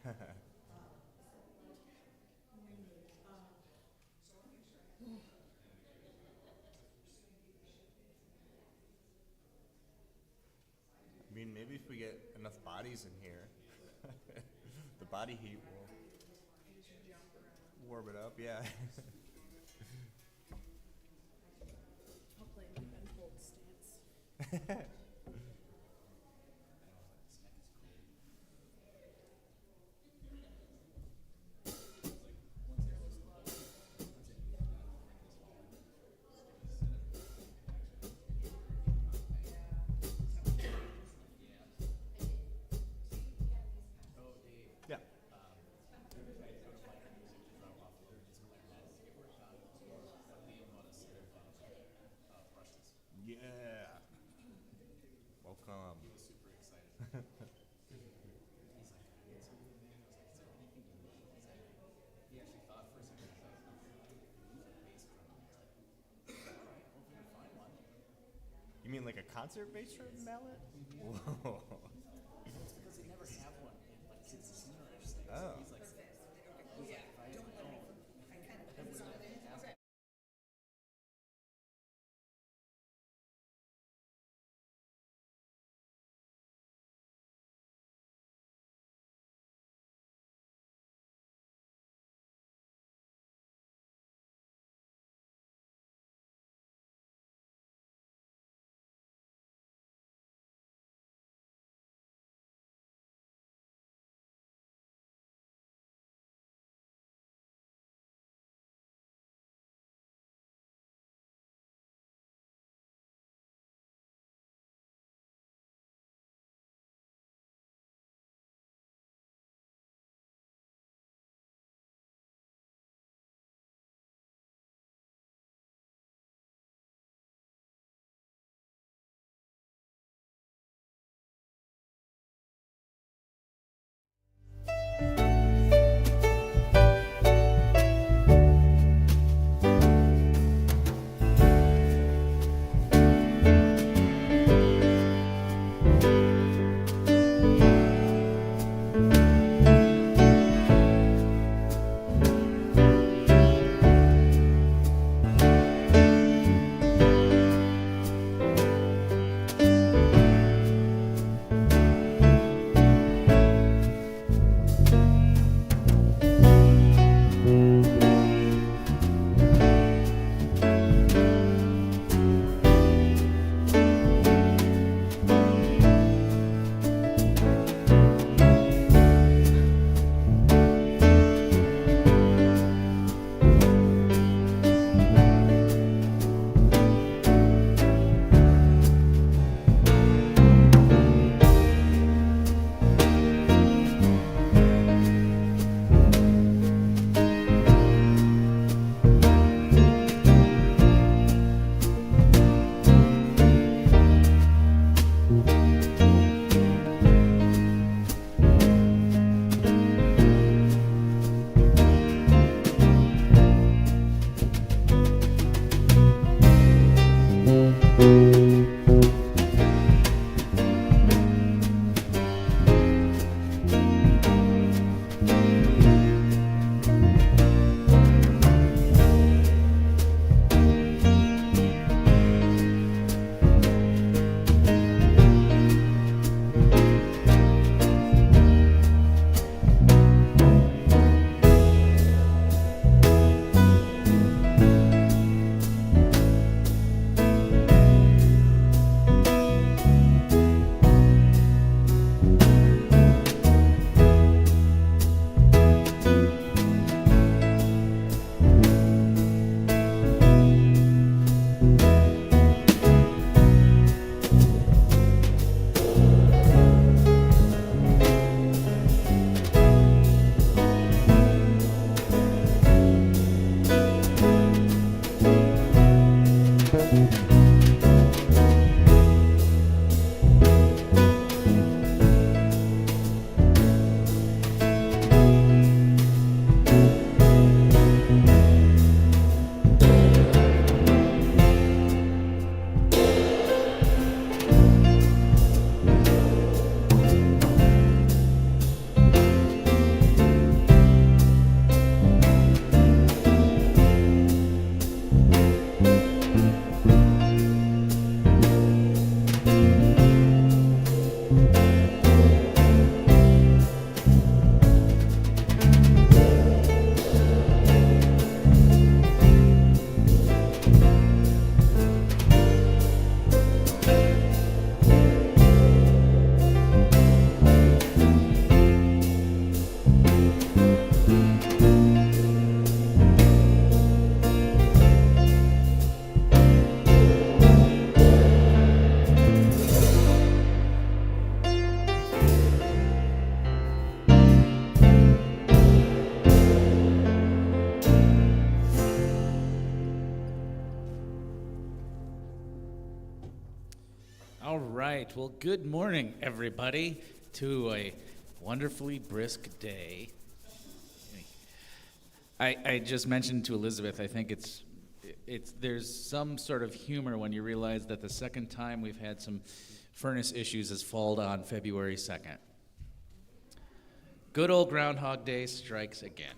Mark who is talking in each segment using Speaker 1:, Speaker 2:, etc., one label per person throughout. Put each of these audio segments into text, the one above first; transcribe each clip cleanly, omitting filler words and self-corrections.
Speaker 1: I mean, maybe if we get enough bodies in here, the body heat will warm it up. Yeah.
Speaker 2: I'll play my unfold stance.
Speaker 1: Yeah. Yeah. Welcome. You mean like a concert bass drum mallet? Whoa. Oh.
Speaker 3: right. Well, good morning, everybody, to a wonderfully brisk day. I just mentioned to Elizabeth, I think there's some sort of humor when you realize that the second time we've had some furnace issues has fallen on February 2nd. Good old Groundhog Day strikes again.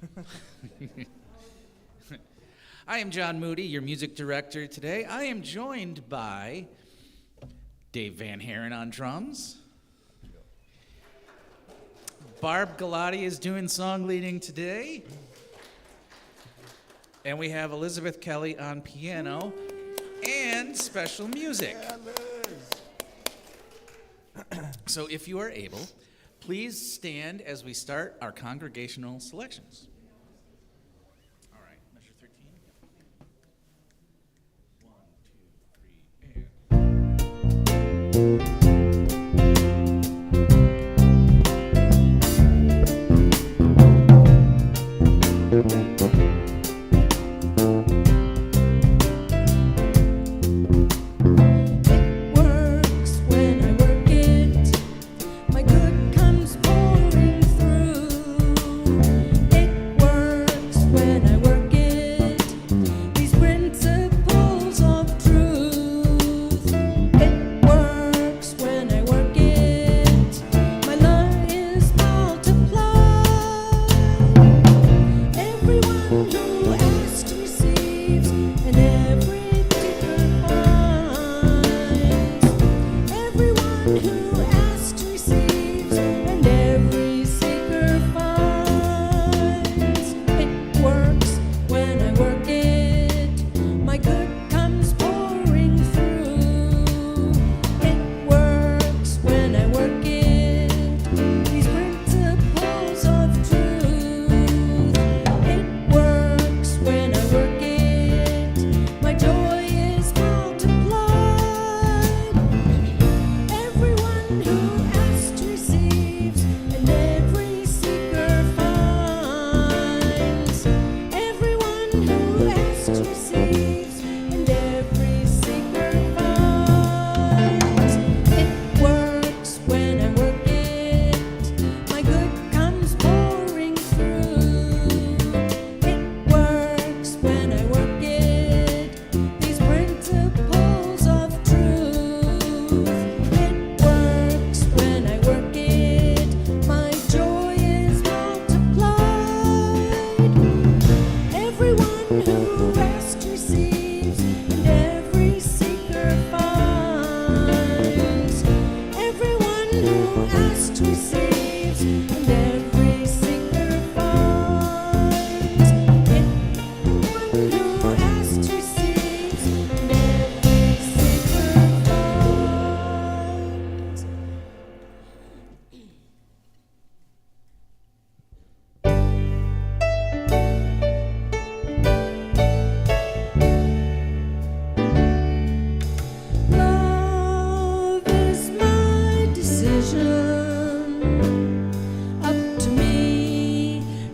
Speaker 3: I am John Moody, your music director today. I am joined by Dave Van Haren on drums. Barb Galati is doing song leading today. And we have Elizabeth Kelly on piano and special music. So if you are able, please stand as we start our congregational selections. All right, measure 13. 1, 2, 3, and...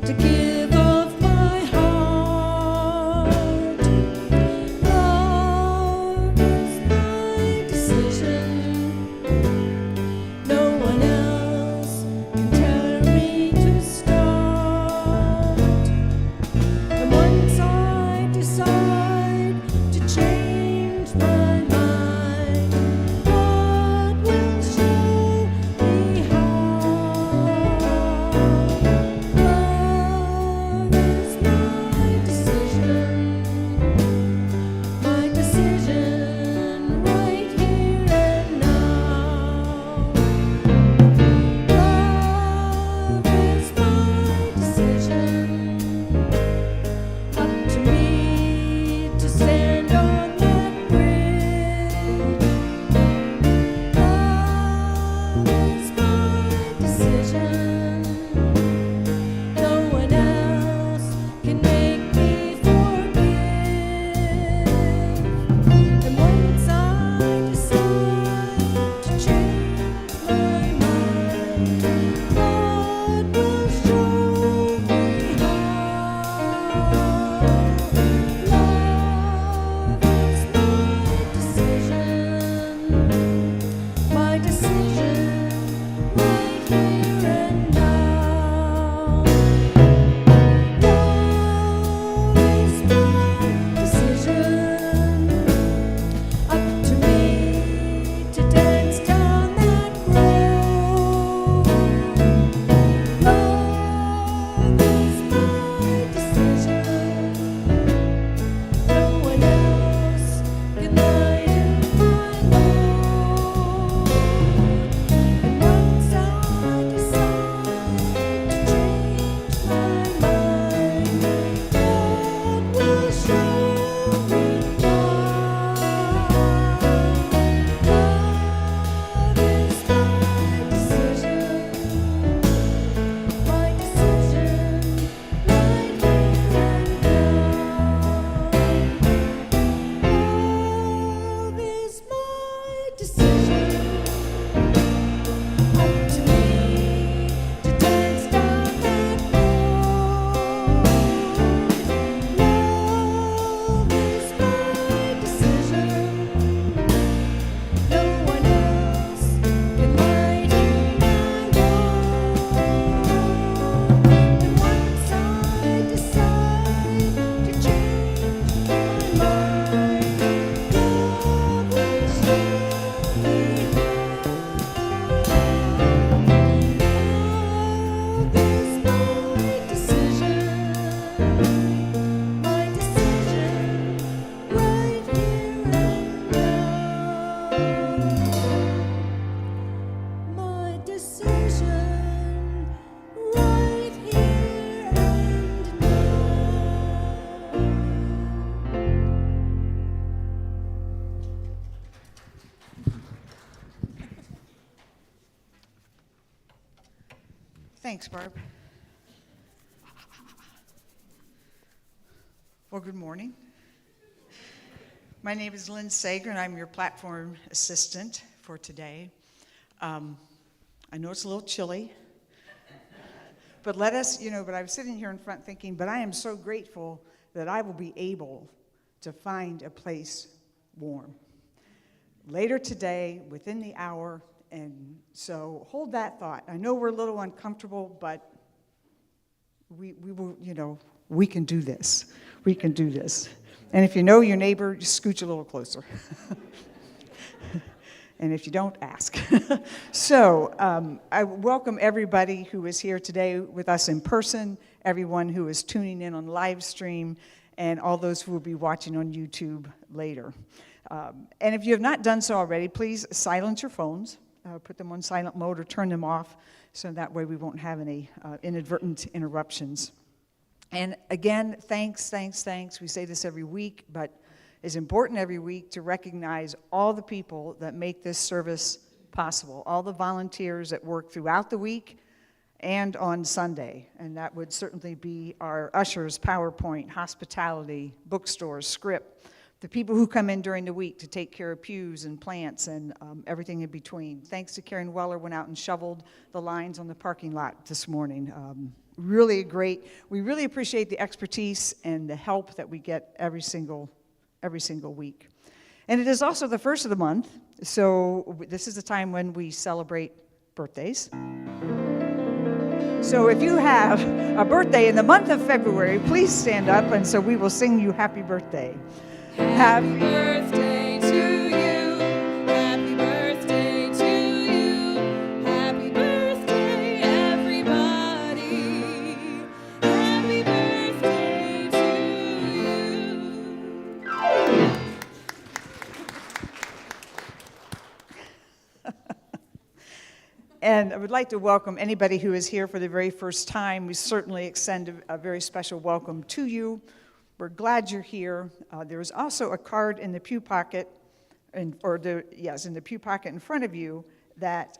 Speaker 3: To give of my heart
Speaker 4: Thanks, Barb. Well, good morning. My name is Lynn Sager, and I'm your platform assistant for today. I know it's a little chilly, but but I was sitting here in front thinking, but I am so grateful that I will be able to find a place warm later today, within the hour, and so hold that thought. I know we're a little uncomfortable, but we will, we can do this. We can do this. And if you know your neighbor, just scooch a little closer. And if you don't, ask. So I welcome everybody who is here today with us in person, everyone who is tuning in on live stream, and all those who will be watching on YouTube later. And if you have not done so already, please silence your phones, put them on silent mode or turn them off, so that way we won't have any inadvertent interruptions. And again, thanks. We say this every week, but it's important every week to recognize all the people that make this service possible, all the volunteers that work throughout the week and on Sunday. And that would certainly be our ushers, PowerPoint, hospitality, bookstores, script, the people who come in during the week to take care of pews and plants and everything in between. Thanks to Karen Weller, went out and shoveled the lines on the parking lot this morning. Really great. We really appreciate the expertise and the help that we get every single week. And it is also the first of the month, so this is the time when we celebrate birthdays. So if you have a birthday in the month of February, please stand up, and so we will sing you happy birthday. Happy birthday to you. Happy birthday to you. Happy birthday, everybody. Happy birthday to you. And I would like to welcome anybody who is here for the very first time. We certainly extend a very special welcome to you. We're glad you're here. There is also a card in the pew pocket, in the pew pocket in front of you that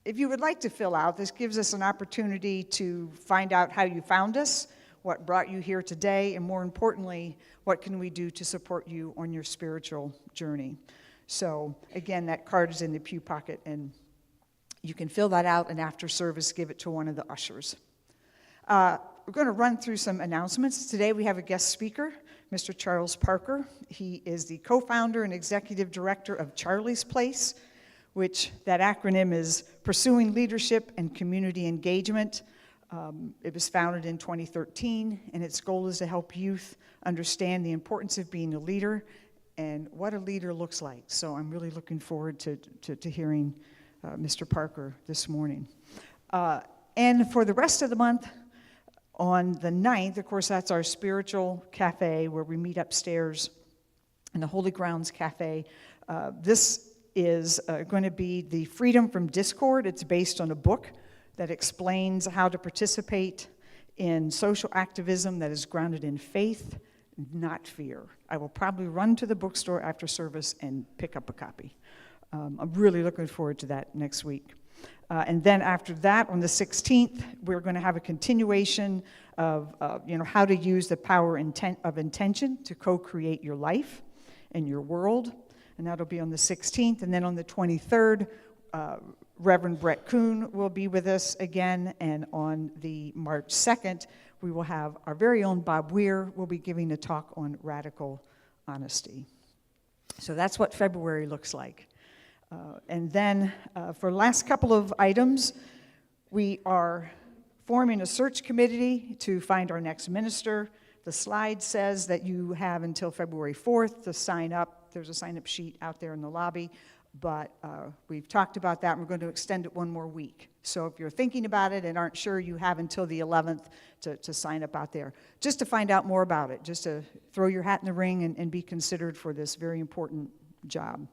Speaker 4: if you would like to fill out, this gives us an opportunity to find out how you found us, what brought you here today, and more importantly, what can we do to support you on your spiritual journey. So again, that card is in the pew pocket, and you can fill that out, and after service, give it to one of the ushers. We're going to run through some announcements. Today we have a guest speaker, Mr. Charles Parker. He is the co-founder and executive director of Charlie's Place, which that acronym is Pursuing Leadership and Community Engagement. It was founded in 2013, and its goal is to help youth understand the importance of being a leader and what a leader looks like. So I'm really looking forward to hearing Mr. Parker this morning. And for the rest of the month, on the 9th, of course, that's our spiritual cafe where we meet upstairs in the Holy Grounds Cafe. This is going to be the Freedom from Discord. It's based on a book that explains how to participate in social activism that is grounded in faith, not fear. I will probably run to the bookstore after service and pick up a copy. I'm really looking forward to that next week. And then after that, on the 16th, we're going to have a continuation of how to use the power of intention to co-create your life and your world. And that'll be on the 16th. And then on the 23rd, Reverend Brett Kuhn will be with us again. And on the March 2nd, we will have our very own Bob Weir will be giving a talk on radical honesty. So that's what February looks like. And then for the last couple of items, we are forming a search committee to find our next minister. The slide says that you have until February 4th to sign up. There's a sign-up sheet out there in the lobby, but we've talked about that, and we're going to extend it one more week. So if you're thinking about it and aren't sure, you have until the 11th to sign up out there, just to find out more about it, just to throw your hat in the ring and be considered for this very important job.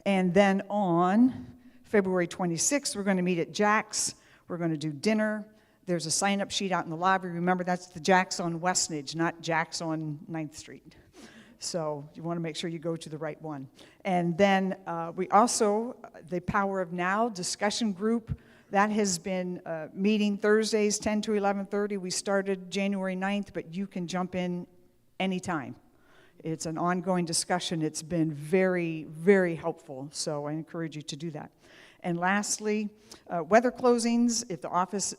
Speaker 4: And then on February 26th, we're going to meet at Jack's. We're going to do dinner. There's a sign-up sheet out in the lobby. Remember, that's the Jack's on Westnedge, not Jack's on 9th Street. So you want to make sure you go to the right one. And then we also, the Power of Now discussion group That has been meeting Thursdays, 10 to 11:30. We started January 9th, but you can jump in anytime. It's an ongoing discussion. It's been very, very helpful, so I encourage you to do that. And lastly, weather closings. If the office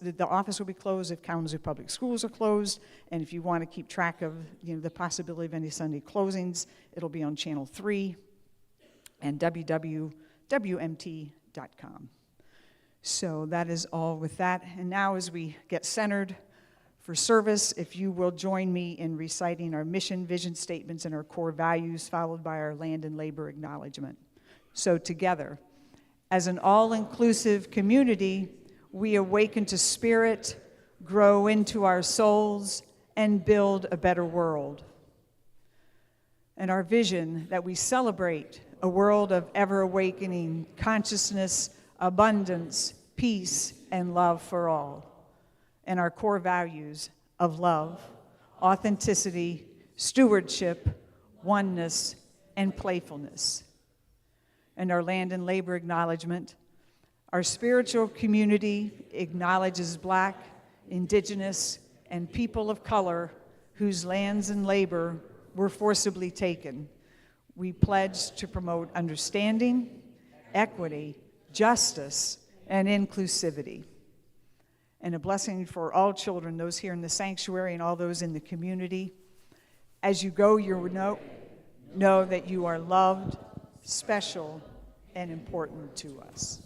Speaker 4: will be closed if Kalamazoo Public Schools are closed, and if you want to keep track of the possibility of any Sunday closings, it'll be on Channel 3 and www.wmt.com. So that is all with that. And now as we get centered for service, if you will join me in reciting our mission, vision statements, and our core values, followed by our land and labor acknowledgement. So together, as an all-inclusive community, we awaken to spirit, grow into our souls, and build a better world. And our vision that we celebrate a world of ever-awakening consciousness, abundance, peace, and love for all. And our core values of love, authenticity, stewardship, oneness, and playfulness. And our land and labor acknowledgement. Our spiritual community acknowledges Black, Indigenous, and people of color whose lands and labor were forcibly taken. We pledge to promote understanding, equity, justice, and inclusivity. And a blessing for all children, those here in the sanctuary and all those in the community. As you go, you know that you are loved, special, and important to us.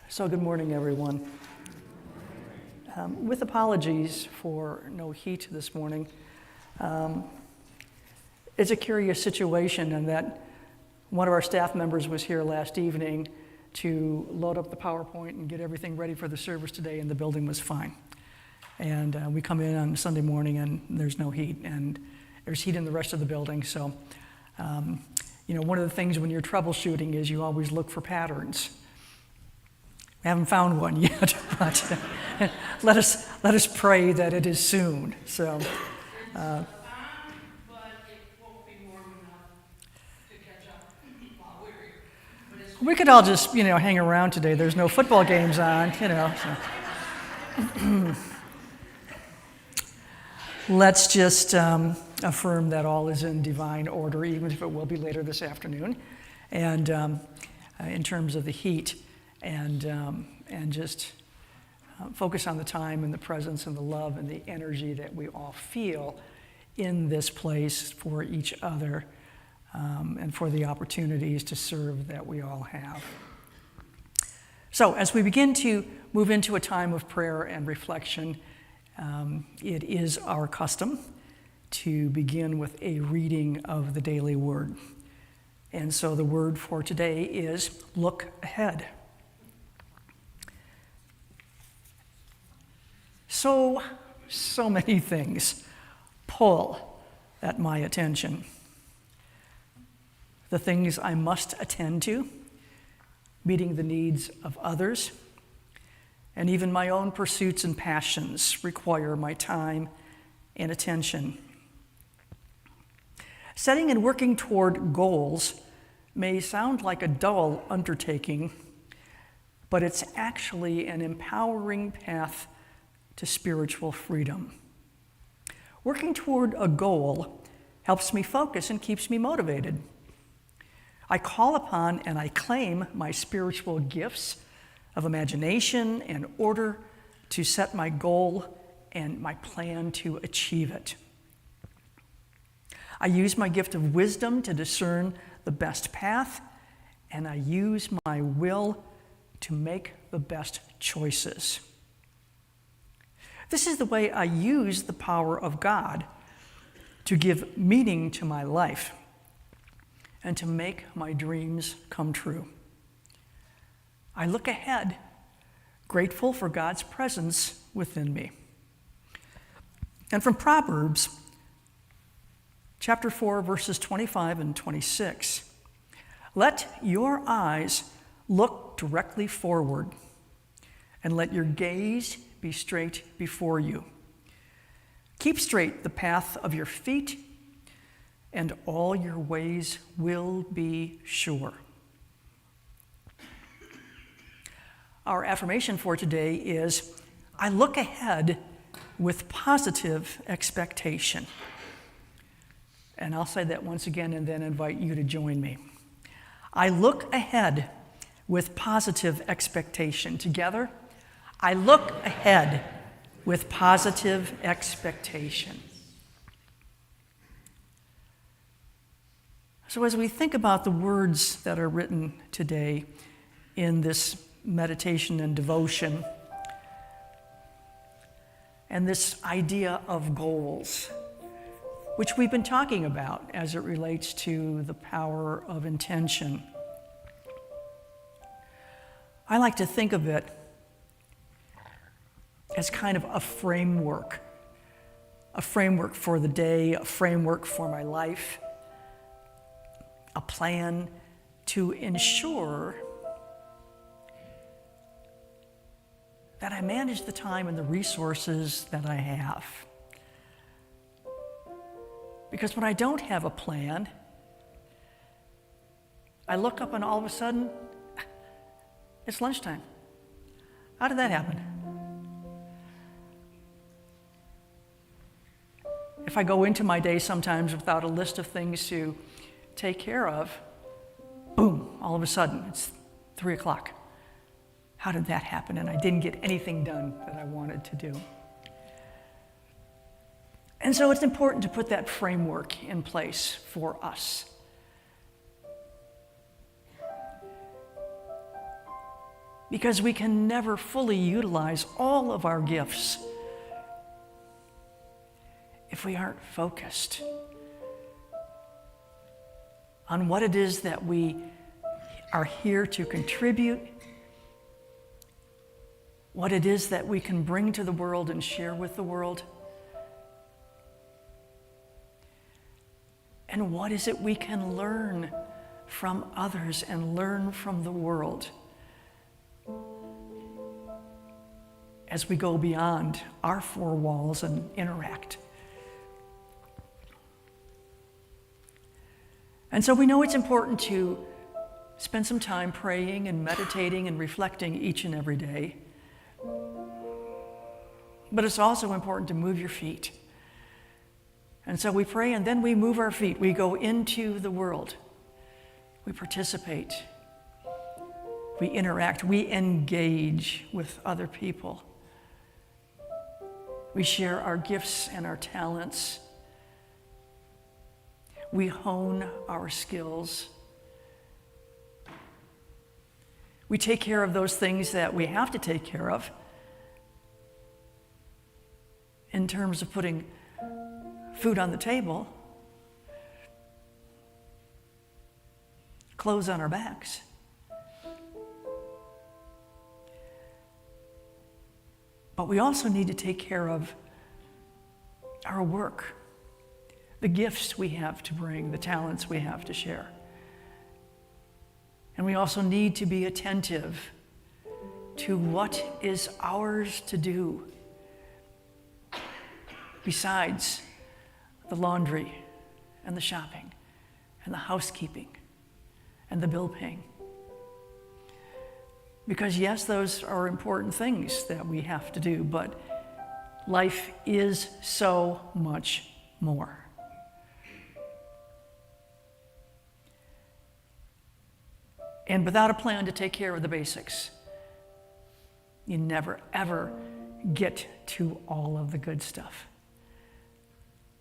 Speaker 5: So good morning, everyone. With apologies for no heat this morning, it's a curious situation in that one of our staff members was here last evening to load up the PowerPoint and get everything ready for the service today, and the building was fine. And we come in on Sunday morning and there's no heat, and there's heat in the rest of the building. So, one of the things when you're troubleshooting is you always look for patterns. We haven't found one yet, but let us pray that it is soon. So, we could all just, hang around today. There's no football games on, So. Let's just affirm that all is in divine order, even if it will be later this afternoon. And in terms of the heat, and just focus on the time and the presence and the love and the energy that we all feel in this place for each other, and for the opportunities to serve that we all have. So as we begin to move into a time of prayer and reflection, it is our custom to begin with a reading of the daily word. And so the word for today is look ahead. So many things pull at my attention. The things I must attend to, meeting the needs of others, and even my own pursuits and passions require my time and attention. Setting and working toward goals may sound like a dull undertaking, but it's actually an empowering path to spiritual freedom. Working toward a goal helps me focus and keeps me motivated. I call upon and I claim my spiritual gifts of imagination and order to set my goal and my plan to achieve it. I use my gift of wisdom to discern the best path, and I use my will to make the best choices. This is the way I use the power of God to give meaning to my life and to make my dreams come true. I look ahead, grateful for God's presence within me. And from Proverbs, chapter 4, verses 25 and 26, let your eyes look directly forward, and let your gaze be straight before you. Keep straight the path of your feet, and all your ways will be sure. Our affirmation for today is, I look ahead with positive expectation. And I'll say that once again and then invite you to join me. I look ahead with positive expectation. Together, I look ahead with positive expectation. So as we think about the words that are written today in this meditation and devotion, and this idea of goals, which we've been talking about as it relates to the power of intention, I like to think of it as kind of a framework for the day, a framework for my life, a plan to ensure that I manage the time and the resources that I have. Because when I don't have a plan, I look up and all of a sudden, it's lunchtime. How did that happen? If I go into my day sometimes without a list of things to take care of, boom, all of a sudden, it's 3 o'clock. How did that happen? And I didn't get anything done that I wanted to do. And so it's important to put that framework in place for us. because we can never fully utilize all of our gifts if we aren't focused on what it is that we are here to contribute, what it is that we can bring to the world and share with the world, and what is it we can learn from others and learn from the world as we go beyond our four walls and interact. And so we know it's important to spend some time praying and meditating and reflecting each and every day. But it's also important to move your feet. And so we pray and then we move our feet. We go into the world. We participate. We interact. We engage with other people. We share our gifts and our talents. We hone our skills. We take care of those things that we have to take care of in terms of putting food on the table, clothes on our backs. But we also need to take care of our work, the gifts we have to bring, the talents we have to share. And we also need to be attentive to what is ours to do besides the laundry and the shopping and the housekeeping and the bill paying. Because yes, those are important things that we have to do, but life is so much more. And without a plan to take care of the basics, you never, ever get to all of the good stuff.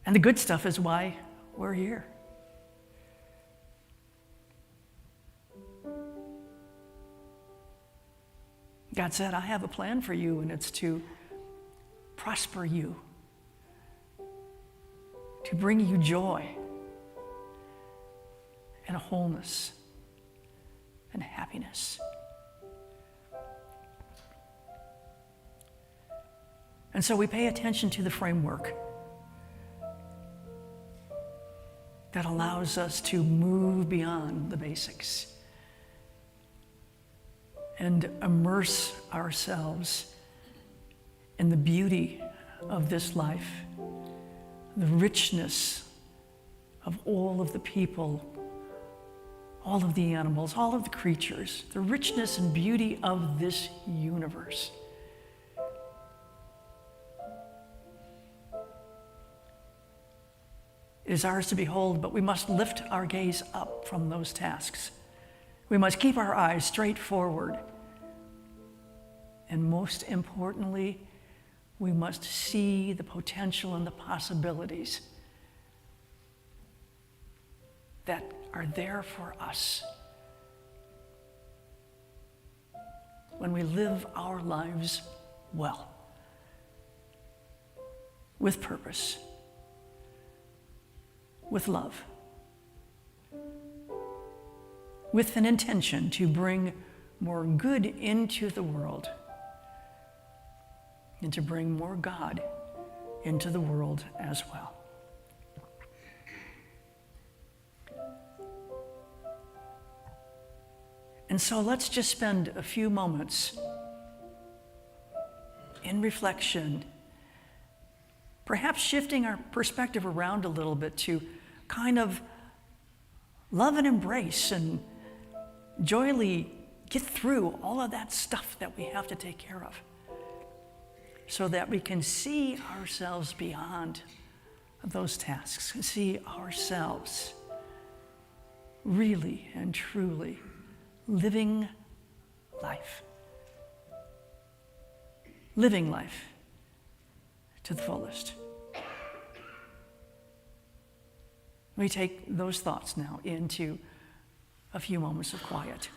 Speaker 5: And the good stuff is why we're here. God said, I have a plan for you, and it's to prosper you, to bring you joy and wholeness and happiness. And so we pay attention to the framework that allows us to move beyond the basics and immerse ourselves in the beauty of this life, the richness of all of the people, all of the animals, all of the creatures, the richness and beauty of this universe. It is ours to behold, but we must lift our gaze up from those tasks. We must keep our eyes straight forward. And most importantly, we must see the potential and the possibilities that are there for us when we live our lives well, with purpose, with love, with an intention to bring more good into the world and to bring more God into the world as well. And so let's just spend a few moments in reflection, perhaps shifting our perspective around a little bit to kind of love and embrace and joyfully get through all of that stuff that we have to take care of, so that we can see ourselves beyond those tasks, see ourselves really and truly living life to the fullest. We take those thoughts now into a few moments of quiet.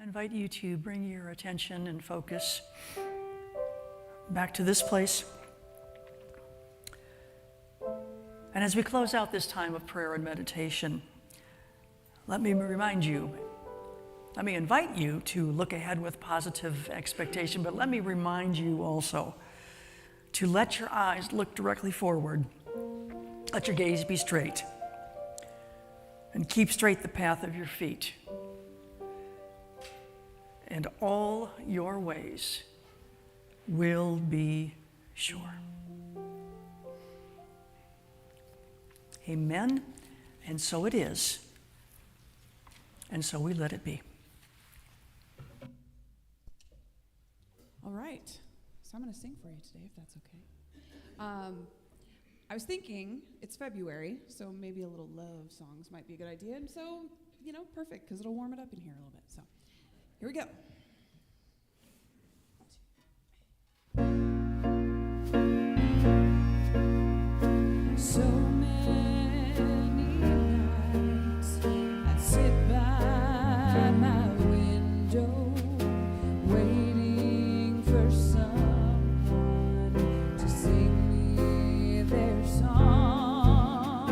Speaker 5: I invite you to bring your attention and focus back to this place. And as we close out this time of prayer and meditation, let me invite you to look ahead with positive expectation, but let me remind you also to let your eyes look directly forward. Let your gaze be straight. And keep straight the path of your feet. And all your ways will be sure. Amen. And so it is. And so we let it be.
Speaker 2: All right. So I'm going to sing for you today, if that's okay. I was thinking it's February, so maybe a little love songs might be a good idea. And so, perfect, because it'll warm it up in here a little bit. So here we go. So many nights I sit by my window, waiting for someone to sing me their song.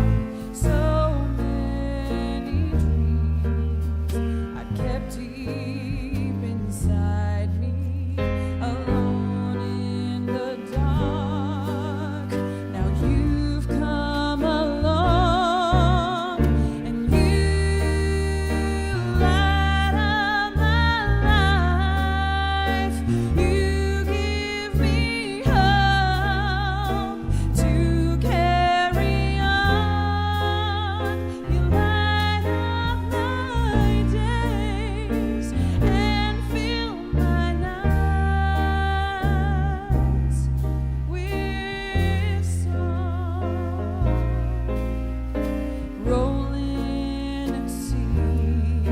Speaker 2: So many dreams I kept deep inside me, alone in the dark. Now you've come along, and you light up my life. You give me hope to carry on. You light up my days and fill my nights with song. Rolling sea,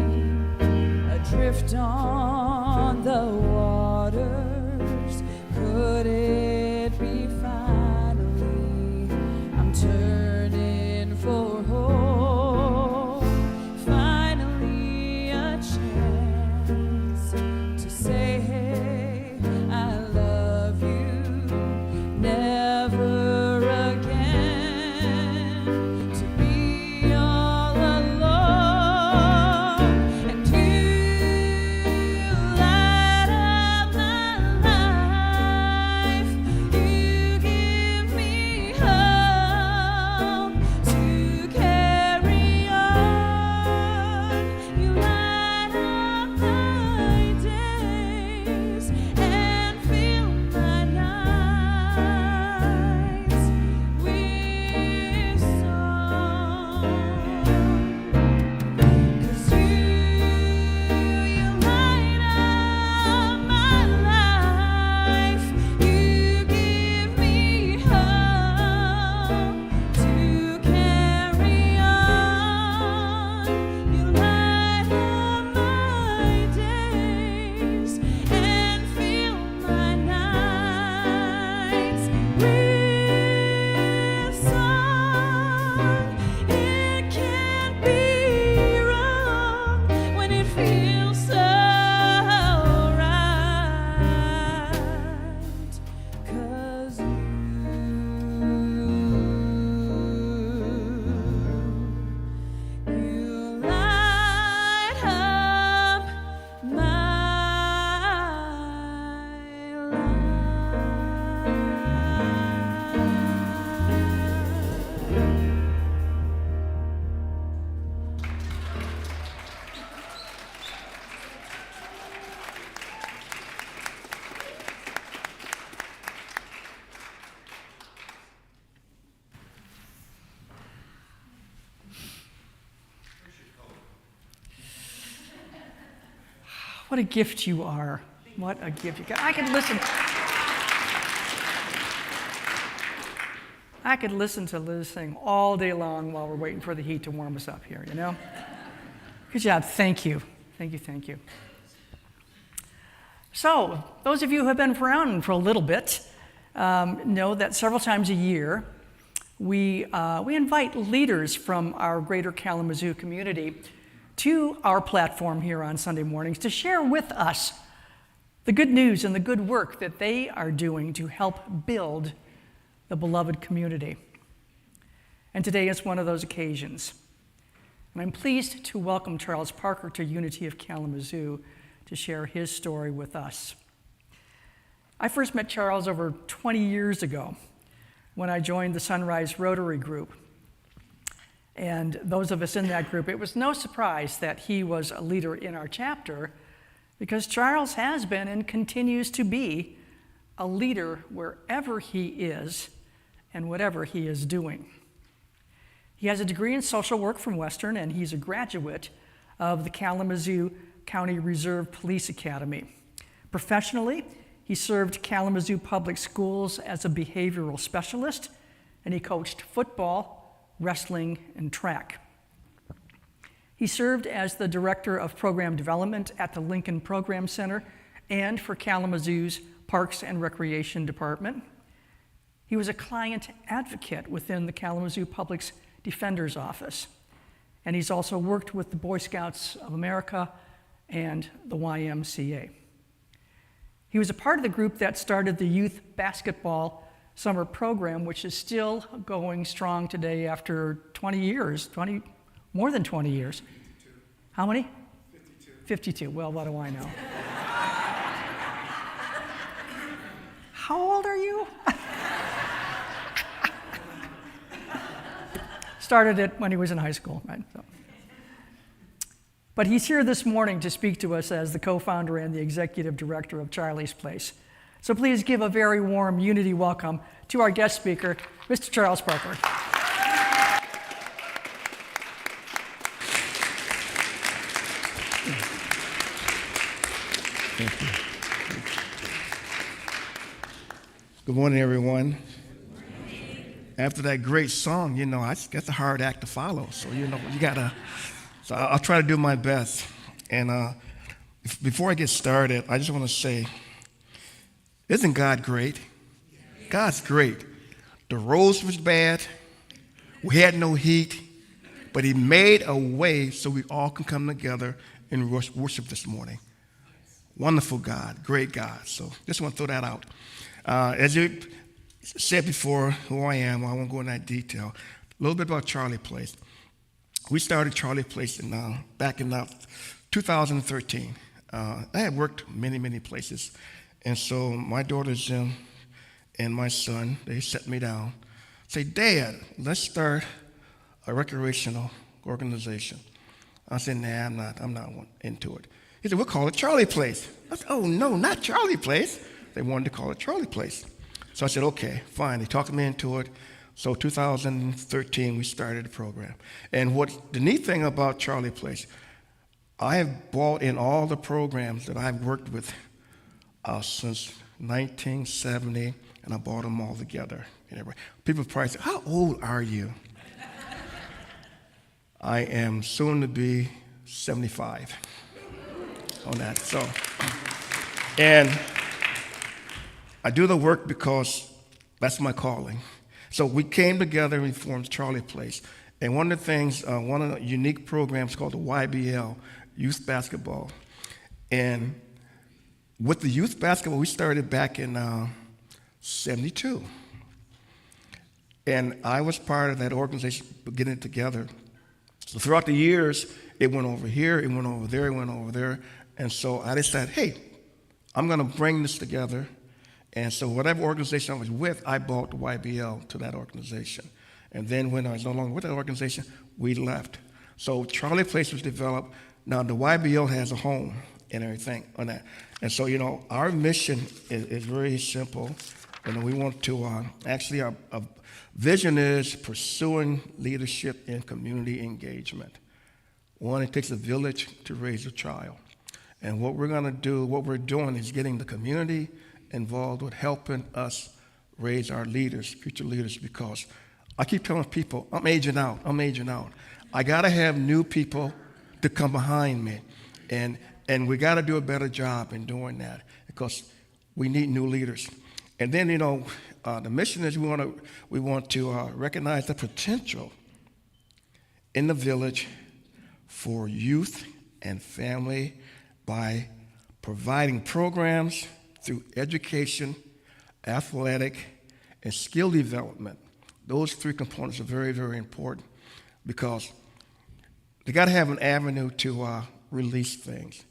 Speaker 2: adrift on the waters. Could it be finally? I'm turning for hope. Finally, a chance to say, hey, I love you. Never again to be all alone. And you light up my life. You give me hope to carry on. You light up my days and fill my nights with song. 'Cause you light up my life. You give me hope to carry on. You light up my days and fill my nights with song. It can't be wrong when it feels so right. 'Cause you light up my life.
Speaker 5: What a gift you are. What a gift you got. I could listen to Liz sing all day long while we're waiting for the heat to warm us up here, Good job. Thank you. Thank you, thank you. So, those of you who have been around for a little bit know that several times a year we invite leaders from our greater Kalamazoo community to our platform here on Sunday mornings to share with us the good news and the good work that they are doing to help build the beloved community. And today is one of those occasions. And I'm pleased to welcome Charles Parker to Unity of Kalamazoo to share his story with us. I first met Charles over 20 years ago when I joined the Sunrise Rotary Group. And those of us in that group, it was no surprise that he was a leader in our chapter, because Charles has been and continues to be a leader wherever he is and whatever he is doing. He has a degree in social work from Western, and he's a graduate of the Kalamazoo County Reserve Police Academy. Professionally, he served Kalamazoo Public Schools as a behavioral specialist, and he coached football, wrestling, and track. He served as the Director of Program Development at the Lincoln Program Center and for Kalamazoo's Parks and Recreation Department. He was a client advocate within the Kalamazoo Public Defender's Office, and he's also worked with the Boy Scouts of America and the YMCA. He was a part of the group that started the youth basketball summer program, which is still going strong today after 20 years, more than 20 years. 52. How many? 52. 52. Well, what do I know? How old are you? Started it when he was in high school, right? So. But he's here this morning to speak to us as the co-founder and the executive director of Charlie's Place. So please give a very warm Unity welcome to our guest speaker, Mr. Charles Parker.
Speaker 6: Thank you. Good morning, everyone. After that great song, that's a hard act to follow. So, you gotta, so I'll try to do my best. And before I get started, I just want to say, isn't God great? God's great. The roads was bad. We had no heat, but he made a way so we all can come together and worship this morning. Wonderful God, great God. So just want to throw that out. As you said before, who I am, I won't go into that detail. A little bit about Charlie Place. We started Charlie Place back in 2013. I had worked many places. And so my daughters, Jim, and my son, they set me down. Say, Dad, let's start a recreational organization. I said, nah, I'm not into it. He said, we'll call it Charlie Place. I said, oh, no, not Charlie Place. They wanted to call it Charlie Place. So I said, okay, fine. They talked me into it. So 2013, we started the program. And the neat thing about Charlie Place, I have bought in all the programs that I've worked with since 1970, and I bought them all together. People probably say, how old are you? I am soon to be 75 on that. So, and I do the work because that's my calling. So we came together and we formed Charlie Place. And one of the things, one of the unique programs called the YBL, Youth Basketball. And with the youth basketball, we started back in 72. And I was part of that organization getting it together. So throughout the years, it went over here, it went over there, it went over there. And so I decided, hey, I'm going to bring this together. And so whatever organization I was with, I brought the YBL to that organization. And then when I was no longer with that organization, we left. So Charlie Place was developed. Now the YBL has a home and everything on that. And so, our mission is very simple. And we want to, actually, our vision is pursuing leadership and community engagement. One, it takes a village to raise a child. And what we're going to do, what we're doing is getting the community involved with helping us raise our leaders, future leaders, because I keep telling people, I'm aging out. I got to have new people to come behind me. And we got to do a better job in doing that because we need new leaders. And then, the mission is we want to recognize the potential in the village for youth and family by providing programs through education, athletic, and skill development. Those three components are very, very important because they got to have an avenue to release things.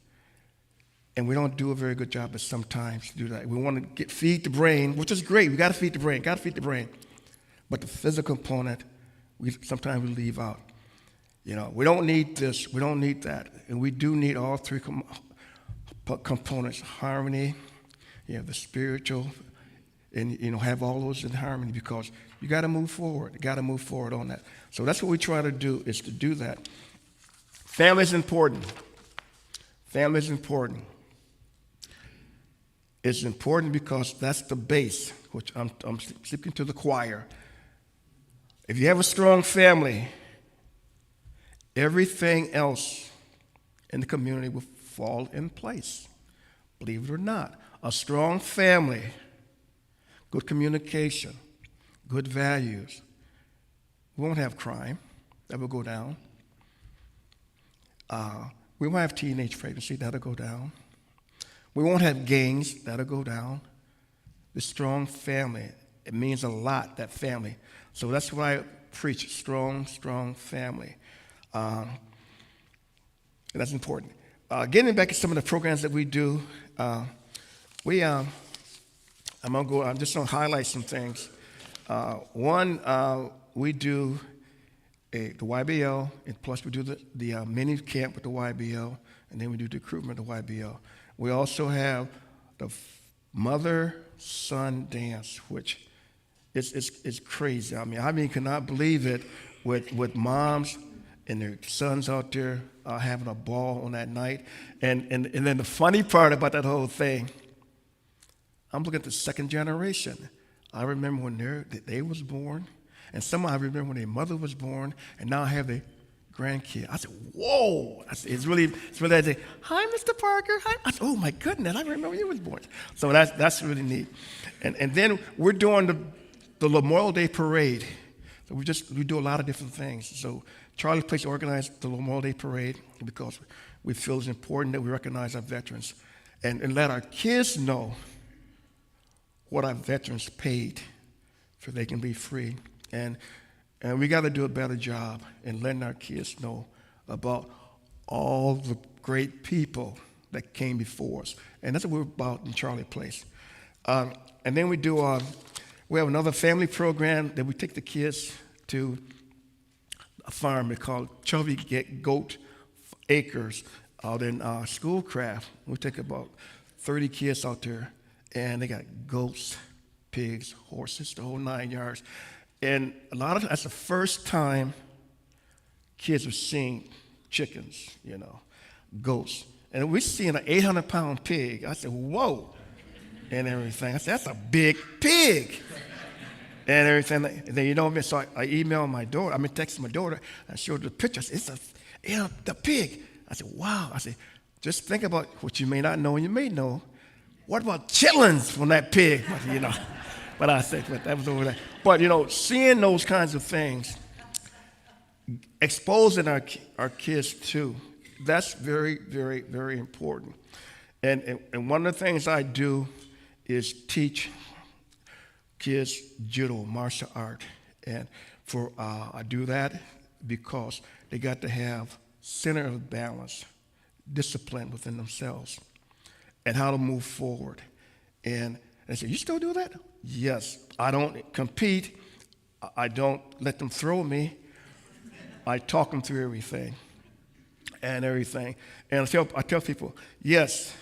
Speaker 6: And we don't do a very good job at sometimes to do that. We want to feed the brain, which is great. We got to feed the brain, But the physical component, sometimes we leave out. We don't need this, we don't need that. And we do need all three components, harmony, the spiritual, and have all those in harmony because you got to move forward. You got to move forward on that. So that's what we try to do, is to do that. Family is important. Family is important. It's important because that's the base, which I'm speaking to the choir. If you have a strong family, everything else in the community will fall in place. Believe it or not, a strong family, good communication, good values. We won't have crime. That will go down. We won't have teenage pregnancy. That'll go down. We won't have gangs. That'll go down. The strong family, it means a lot, that family. So that's why I preach strong, strong family. That's important. Getting back to some of the programs that we do, I'm just going to highlight some things. One, we do the YBL, and plus we do the mini camp with the YBL, and then we do the recruitment of the YBL. We also have the mother-son dance, which is crazy. I cannot believe it with moms and their sons out there having a ball on that night. And then the funny part about that whole thing, I'm looking at the second generation. I remember when they was born, and some I remember when their mother was born, and now I have their grandkid. I said, whoa! It's really I say, hi, Mr. Parker. Hi. I said, oh my goodness, I remember when you was born. So that's really neat. And then we're doing the Memorial Day Parade. So we do a lot of different things. So Charlie Place organized the Memorial Day Parade because we feel it's important that we recognize our veterans and let our kids know what our veterans paid so they can be free. And we got to do a better job in letting our kids know about all the great people that came before us. And that's what we're about in Charlie Place. And then we have another family program that we take the kids to a farm called Chubby Goat Acres out in Schoolcraft. We take about 30 kids out there, and they got goats, pigs, horses, the whole 9 yards. And that's the first time kids were seeing chickens, goats. And we're seeing an 800-pound pig. I said, whoa, and everything. I said, that's a big pig. And everything. And then, so I emailed my daughter. Texted my daughter. I showed her the picture. I said, it's the pig. I said, wow. I said, just think about what you may not know and you may know. What about chitlins from that pig? But I said, that was over there. But, seeing those kinds of things, exposing our kids to, that's very, very, very important. And one of the things I do is teach kids judo, martial art. And I do that because they got to have center of balance, discipline within themselves, and how to move forward. And they say, you still do that? Yes. I don't compete. I don't let them throw me. I talk them through everything. And I tell people, yes,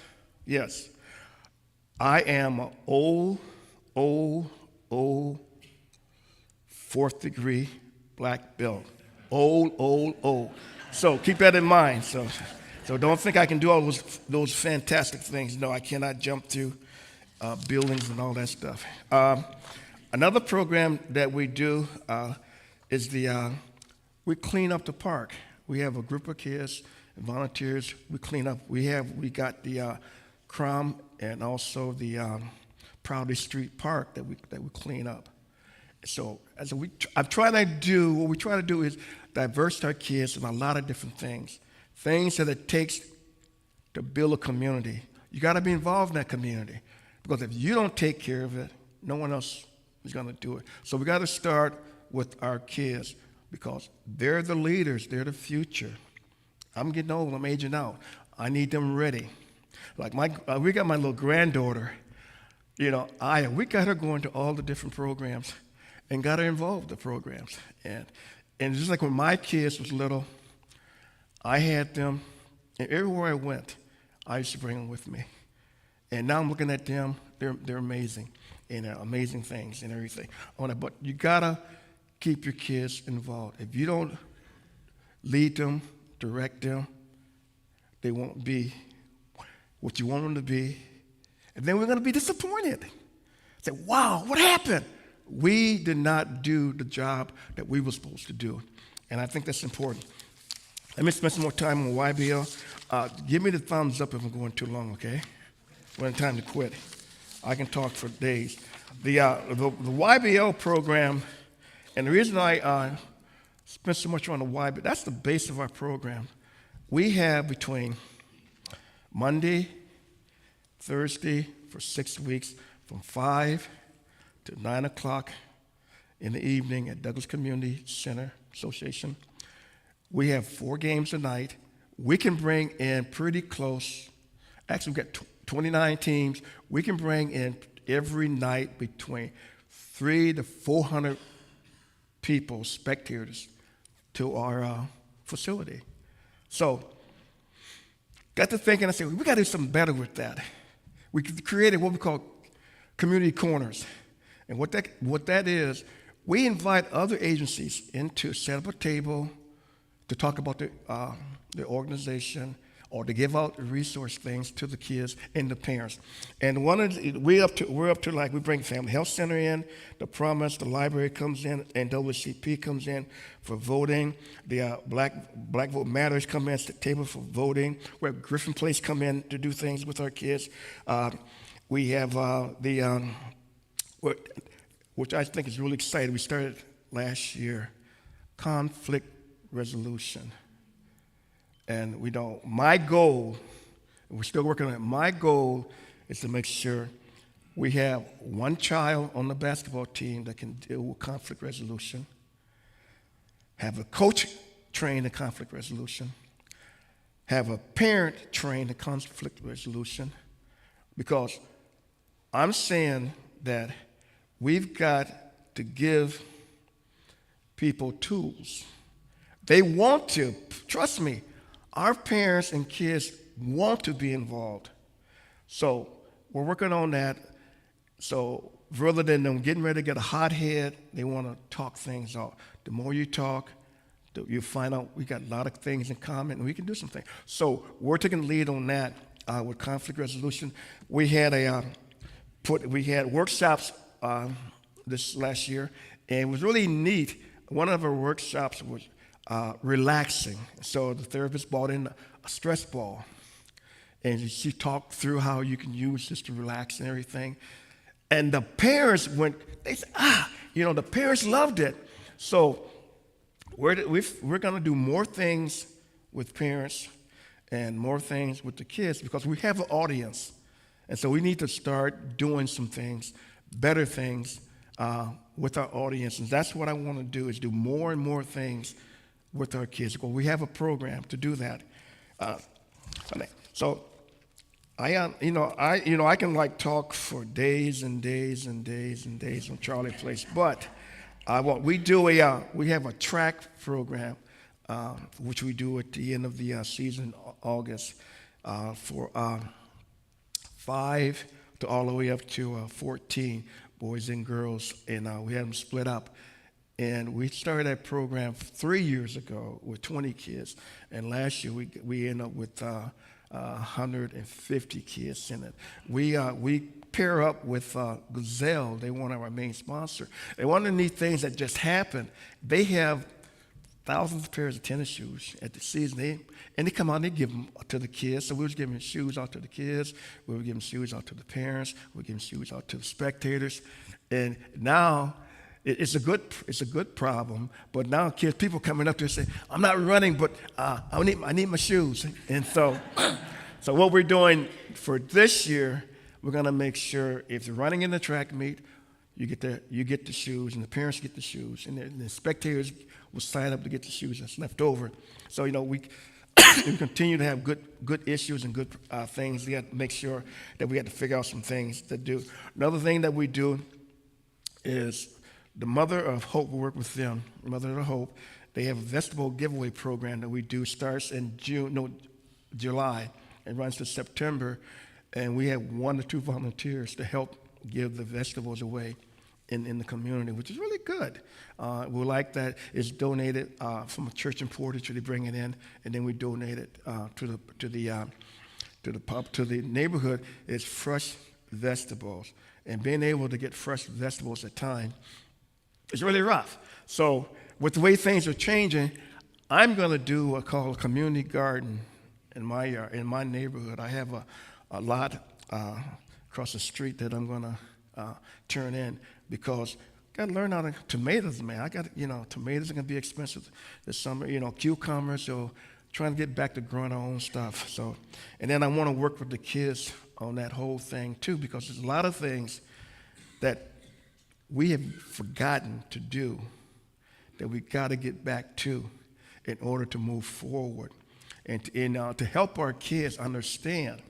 Speaker 6: I am an old, fourth degree black belt. Old. So keep that in mind. So don't think I can do all those fantastic things. No, I cannot jump through buildings and all that stuff. Another program that we do is we clean up the park. We have a group of kids and volunteers. We clean up. We got the Crum and also the Proudly Street Park that we clean up. So what we try to do is diverse our kids in a lot of different things. things that it takes to build a community. You got to be involved in that community, because if you don't take care of it, no one else is going to do it. So we got to start with our kids, because they're the leaders, they're the future. I'm getting old, I'm aging out. I need them ready. Like we got my little granddaughter, Aya. We got her going to all the different programs and got her involved in the programs. And just like when my kids was little, I had them, and everywhere I went, I used to bring them with me. And now I'm looking at them, they're amazing, and amazing things and everything. But you gotta keep your kids involved. If you don't lead them, direct them, they won't be what you want them to be. And then we're gonna be disappointed. Say, wow, what happened? We did not do the job that we were supposed to do. And I think that's important. Let me spend some more time on YBL. Give me the thumbs up if I'm going too long, okay? When it's time to quit. I can talk for days. The YBL program, and the reason I spent so much on the YBL, that's the base of our program. We have between Monday, Thursday for 6 weeks, from 5 to 9 o'clock in the evening at Douglas Community Center Association. We have 4 games a night. We can bring in pretty close, actually we've got 29 teams. We can bring in every night between 300 to 400 people, spectators, to our facility. So, got to thinking, I said, we got to do something better with that. We created what we call community corners. And what that is, we invite other agencies in to set up a table to talk about the organization, or to give out resource things to the kids and the parents. And we're up to like, we bring Family Health Center in, the Promise, the library comes in, and WCP comes in for voting. The Black Vote Matters come in at the table for voting. We have Griffin Place come in to do things with our kids. We have which I think is really exciting. We started last year, conflict resolution. And my goal, and we're still working on it, my goal is to make sure we have one child on the basketball team that can deal with conflict resolution, have a coach trained in conflict resolution, have a parent trained in conflict resolution, because I'm saying that we've got to give people tools. They want to, trust me. Our parents and kids want to be involved. So we're working on that. So rather than them getting ready to get a hot head, they want to talk things out. The more you talk, you find out we got a lot of things in common, and we can do something. So we're taking the lead on that with conflict resolution. We had workshops this last year, and it was really neat. One of our workshops was relaxing. So the therapist brought in a stress ball, and she talked through how you can use this to relax and everything. And the parents they said, the parents loved it. So we're going to do more things with parents and more things with the kids, because we have an audience. And so we need to start doing some things, better things with our audience. And that's what I want to do, is do more and more things with our kids. Well, we have a program to do that. So I can like talk for days and days and days and days on Charlie Place, but we have a track program which we do at the end of the season, August, for 5 to all the way up to 14 boys and girls, and we had them split up. And we started that program 3 years ago with 20 kids, and last year we ended up with 150 kids in it. We pair up with Gazelle. They one of our main sponsor. And one of the neat things that just happened, they have thousands of pairs of tennis shoes at the season. They come out and they give them to the kids. So we was giving shoes out to the kids. We were giving shoes out to the parents. We were giving shoes out to the spectators. And now it's a good problem. But now people coming up to say, I'm not running, but I need my shoes. And so, so what we're doing for this year, we're gonna make sure if you're running in the track meet, you get the shoes, and the parents get the shoes, and the spectators will sign up to get the shoes that's left over. So we continue to have good issues and good things. We have to make sure that we have to figure out some things to do. Another thing that we do is the Mother of Hope. We work with them, Mother of Hope. They have a vegetable giveaway program that we do. Starts in July and runs to September, and we have 1 or 2 volunteers to help give the vegetables away in the community, which is really good. We like that it's donated from a church in Portage. They bring it in, and then we donate it to the neighborhood. It's fresh vegetables, and being able to get fresh vegetables at time is really rough. So with the way things are changing, I'm going to do what I call a community garden in my yard, in my neighborhood. I have a lot across the street that I'm going to turn in, because got to learn how to tomatoes, man. Tomatoes are going to be expensive this summer. Cucumbers. So trying to get back to growing our own stuff. So, and then I want to work with the kids on that whole thing too, because there's a lot of things that we have forgotten to do that we got to get back to in order to move forward, and to help our kids understand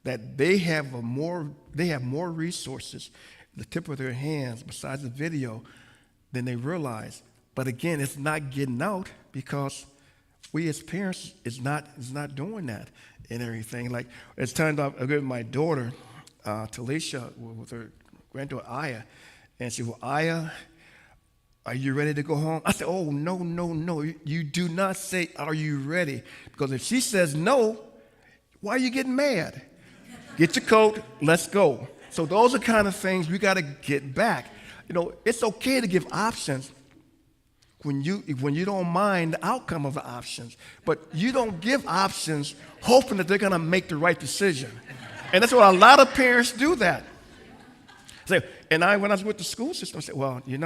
Speaker 6: that they have more resources at the tip of their hands besides the video than they realize. But again, it's not getting out because we as parents is not doing that and everything. Like it's turned out I with my daughter, Talisha, with her granddaughter Aya, and she said, "Well, Aya, are you ready to go home?" I said, "Oh, no. You do not say, 'Are you ready?' Because if she says no, why are you getting mad? Get your coat, let's go." So those are kind of things we got to get back. It's okay to give options when you don't mind the outcome of the options, but you don't give options hoping that they're going to make the right decision. And that's what a lot of parents do that. So, when I was with the school system, I said, "Well, you're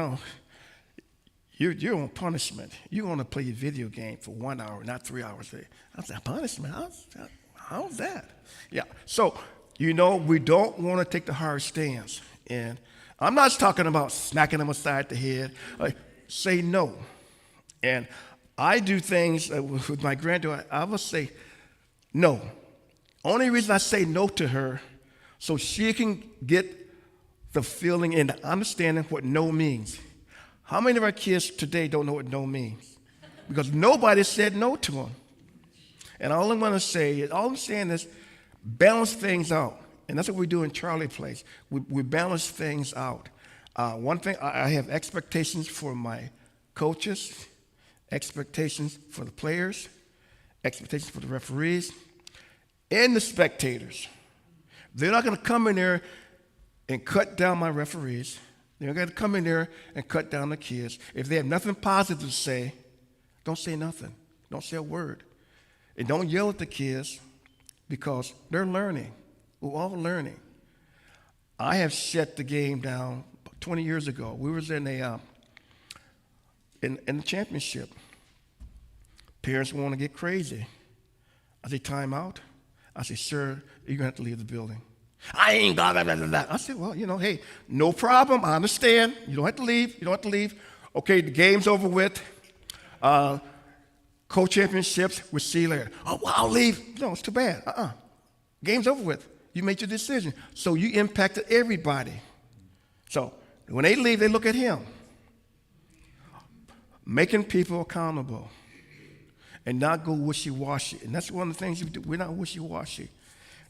Speaker 6: on punishment. You're going to play a video game for 1 hour, not 3 hours a day." I said, "Punishment? How's that?" Yeah. So, we don't want to take the hard stance. And I'm not talking about smacking them aside the head. Say no. And I do things with my granddaughter. I will say no. Only reason I say no to her, so she can get the feeling and the understanding what no means. How many of our kids today don't know what no means? Because nobody said no to them. And all I'm saying is balance things out. And that's what we do in Charlie Place. We balance things out. One thing, I have expectations for my coaches, expectations for the players, expectations for the referees, and the spectators. They're not going to come in there and cut down my referees. They're going to come in there and cut down the kids. If they have nothing positive to say, don't say nothing. Don't say a word. And don't yell at the kids, because they're learning. We're all learning. I have shut the game down 20 years ago. We was in the championship. Parents want to get crazy. I say, "Time out." I say, "Sir, you're going to have to leave the building." "I ain't blah, blah, blah, blah." I said, "Well, hey, no problem. I understand. You don't have to leave. Okay, the game's over with. Co-championships, we'll see you later." "Oh, well, I'll leave." "No, it's too bad. Game's over with. You made your decision. So you impacted everybody." So when they leave, they look at him. Making people accountable and not go wishy-washy. And that's one of the things we do. We're not wishy-washy.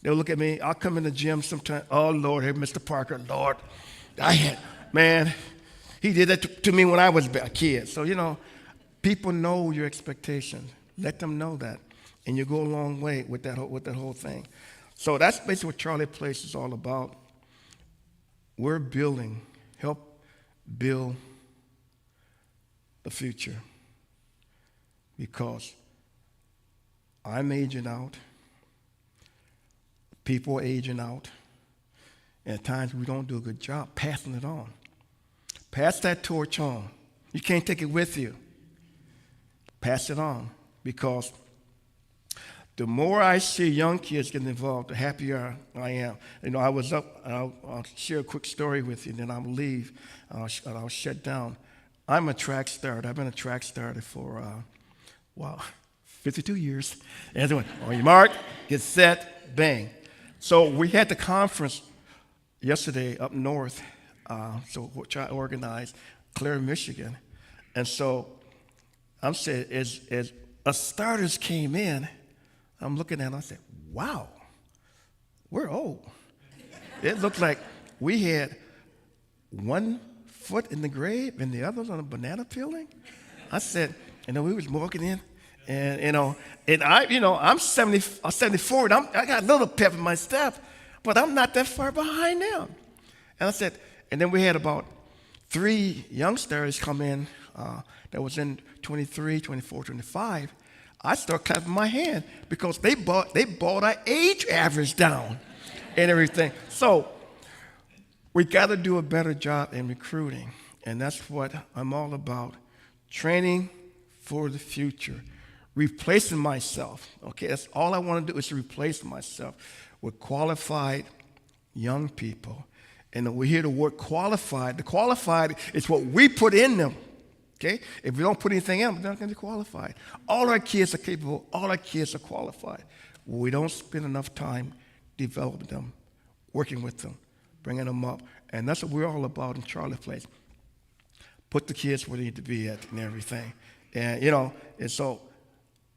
Speaker 6: They'll look at me. I'll come in the gym sometime. "Oh, Lord, hey, Mr. Parker, Lord, he did that to me when I was a kid." So, people know your expectations. Let them know that. And you go a long way with that whole thing. So that's basically what Charlie Place is all about. We're help build the future. Because I'm aging out, people are aging out, and at times we don't do a good job passing it on. Pass that torch on. You can't take it with you. Pass it on, because the more I see young kids getting involved, the happier I am. You know, I was up, and I'll share a quick story with you, and then I'll leave, and I'll shut down. I'm a track starter. I've been a track starter for, 52 years. Anyway, on your mark, get set, bang. So we had the conference yesterday up north, which I organized, Clare, Michigan. And so I'm saying, as us starters came in, I'm looking at them, I said, wow, we're old. It looked like we had 1 foot in the grave and the other was on a banana peeling. I said, and then we was walking in, and I'm 74, and I got a little pep in my step, but I'm not that far behind them. And I said, and then we had about 3 youngsters come in that was in 23, 24, 25. I started clapping my hand because they brought our age average down and everything. So we got to do a better job in recruiting, and that's what I'm all about, training for the future, replacing myself. Okay, that's all I want to do, is to replace myself with qualified young people. And we hear the word qualified. The qualified is what we put in them. Okay? If we don't put anything in, they're not going to be qualified. All our kids are capable. All our kids are qualified. We don't spend enough time developing them, working with them, bringing them up. And that's what we're all about in Charlie Place. Put the kids where they need to be at and everything. And, and so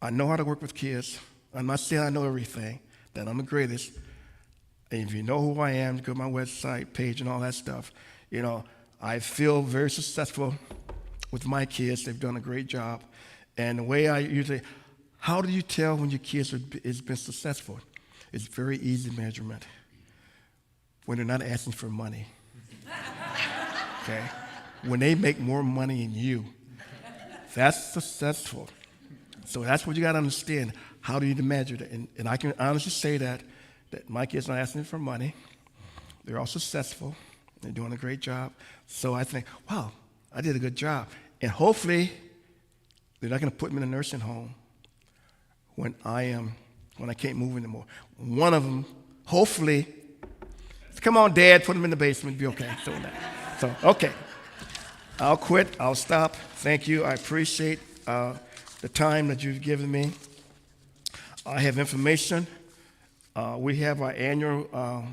Speaker 6: I know how to work with kids. I'm not saying I know everything, that I'm the greatest. And if you know who I am, go to my website page and all that stuff. I feel very successful with my kids. They've done a great job. And the way I usually, how do you tell when your kids has been successful? It's very easy measurement. When they're not asking for money. Okay? When they make more money than you, that's successful. So that's what you got to understand. How do you measure that? And I can honestly say that my kids are not asking for money. They're all successful. They're doing a great job. So I think, wow, I did a good job. And hopefully, they're not going to put me in a nursing home when I can't move anymore. One of them, hopefully, come on, Dad, put them in the basement, be okay. So, okay. I'll quit. I'll stop. Thank you. I appreciate the time that you've given me. I have information. We have our annual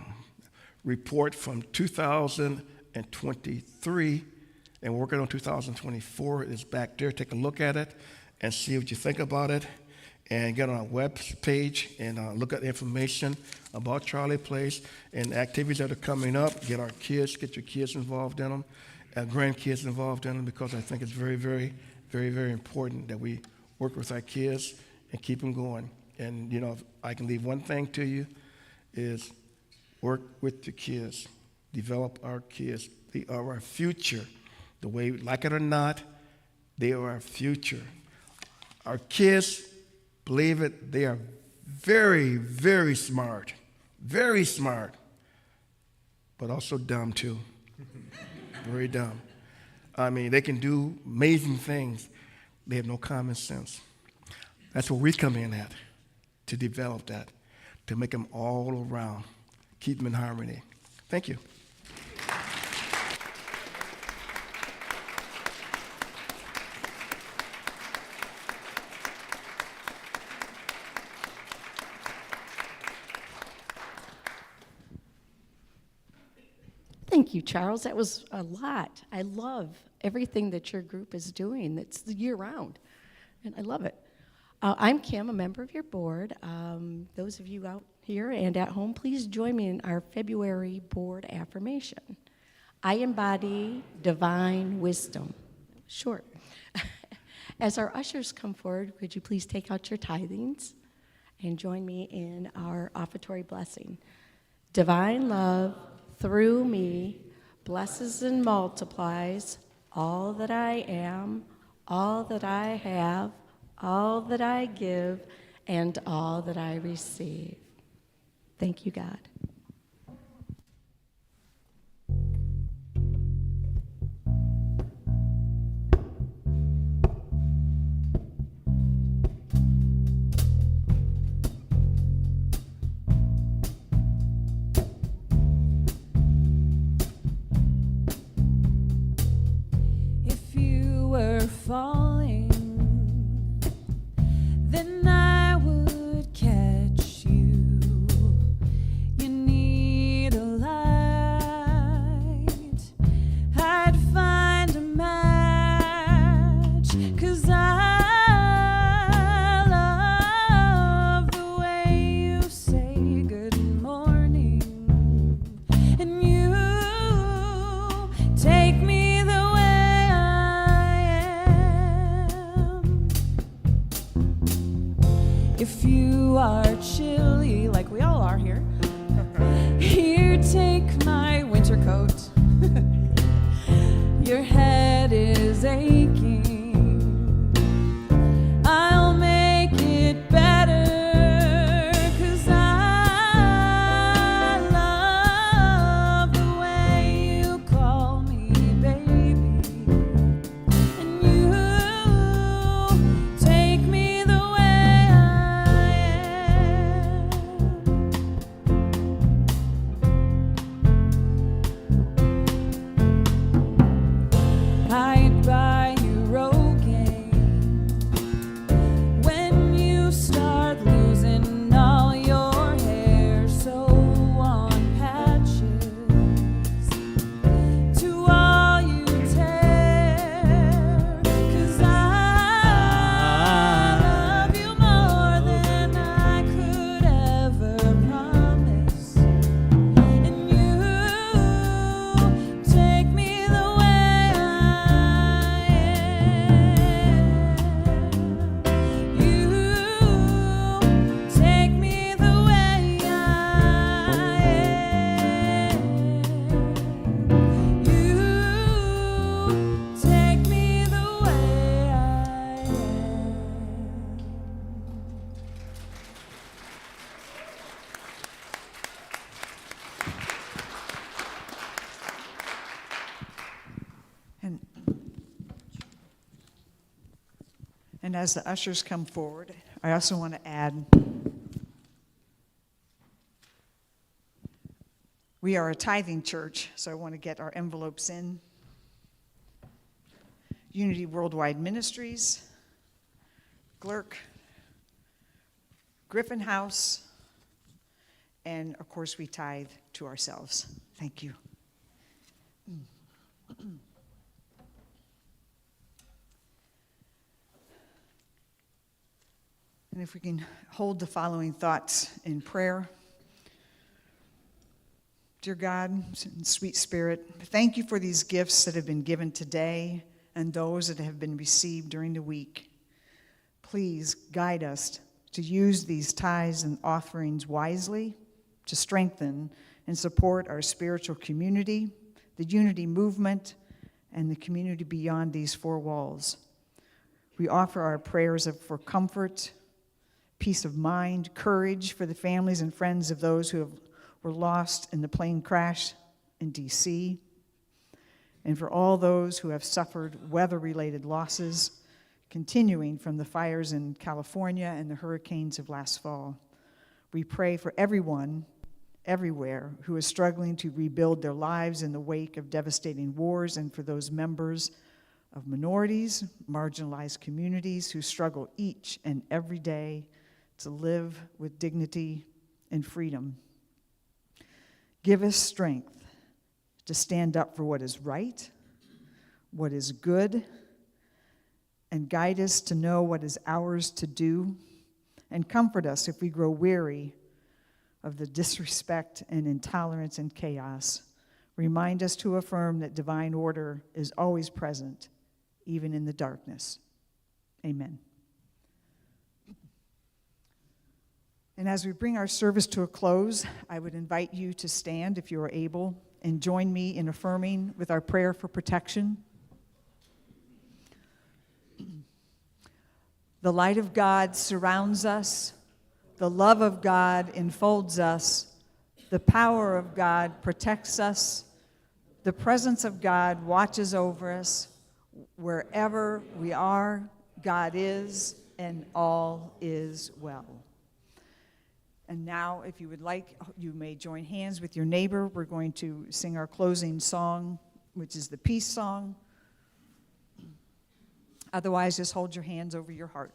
Speaker 6: report from 2023, and we're working on 2024. It's back there. Take a look at it and see what you think about it, and get on our web page and look at the information about Charlie Place and activities that are coming up. Get your kids involved in them, grandkids involved in them, because I think it's very, very, very, very important that we work with our kids and keep them going. And, if I can leave one thing to you, is work with the kids, develop our kids. They are our future. The way, like it or not, they are our future. Our kids, believe it, they are very, very smart, but also dumb too. Very dumb. I mean, they can do amazing things. They have no common sense. That's where we come in at, to develop that, to make them all around, keep them in harmony. Thank you.
Speaker 7: Thank you, Charles. That was a lot. I love everything that your group is doing. It's year-round, and I love it. I'm Kim, a member of your board. Those of you out here and at home, please join me in our February board affirmation. I embody divine wisdom. Short. As our ushers come forward, could you please take out your tithings and join me in our offertory blessing. Divine love through me blesses and multiplies all that I am, all that I have, all that I give, and all that I receive. Thank you, God.
Speaker 2: falling, then I would catch you. You need a light, I'd find a match, 'cause I love the way you say good morning, and you take me the way I am. If you are chilly, like we all are here, here, take my winter coat. Your head is aching, I'll make it better, 'cause I love the way you call me baby, and you take me the way I am. I'd buy you Rogaine when you start losing all your hair, so on patches to all you tear, 'cause I love you more than I could ever promise, and you take me the way I am. You take me the way I am. You take me the way I am.
Speaker 4: And as the ushers come forward, I also want to add, we are a tithing church, so I want to get our envelopes in. Unity Worldwide Ministries, Glurk, Griffin House, and of course we tithe to ourselves. Thank you. And if we can hold the following thoughts in prayer. Dear God, and sweet Spirit, thank you for these gifts that have been given today and those that have been received during the week. Please guide us to use these tithes and offerings wisely to strengthen and support our spiritual community, the unity movement, and the community beyond these four walls. We offer our prayers for comfort, peace of mind, courage for the families and friends of those who were lost in the plane crash in D.C., and for all those who have suffered weather-related losses continuing from the fires in California and the hurricanes of last fall. We pray for everyone, everywhere, who is struggling to rebuild their lives in the wake of devastating wars, and for those members of minorities, marginalized communities who struggle each and every day to live with dignity and freedom. Give us strength to stand up for what is right, what is good, and guide us to know what is ours to do, and comfort us if we grow weary of the disrespect and intolerance and chaos. Remind us to affirm that divine order is always present, even in the darkness. Amen. And as we bring our service to a close, I would invite you to stand, if you are able, and join me in affirming with our prayer for protection. The light of God surrounds us. The love of God enfolds us. The power of God protects us. The presence of God watches over us. Wherever we are, God is, and all is well. And now, if you would like, you may join hands with your neighbor. We're going to sing our closing song, which is the peace song. Otherwise, just hold your hands over your heart.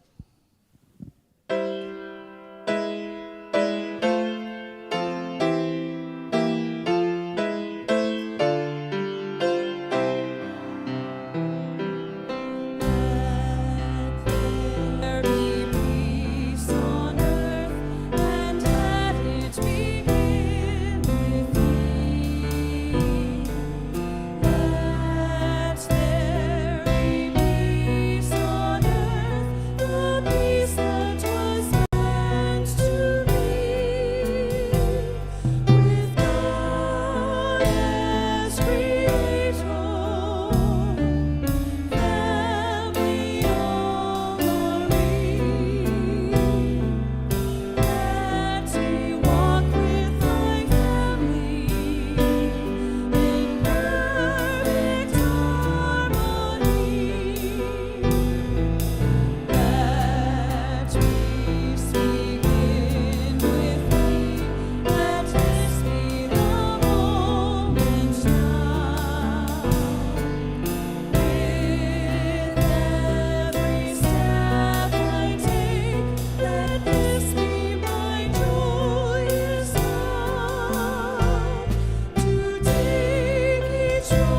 Speaker 8: To take each one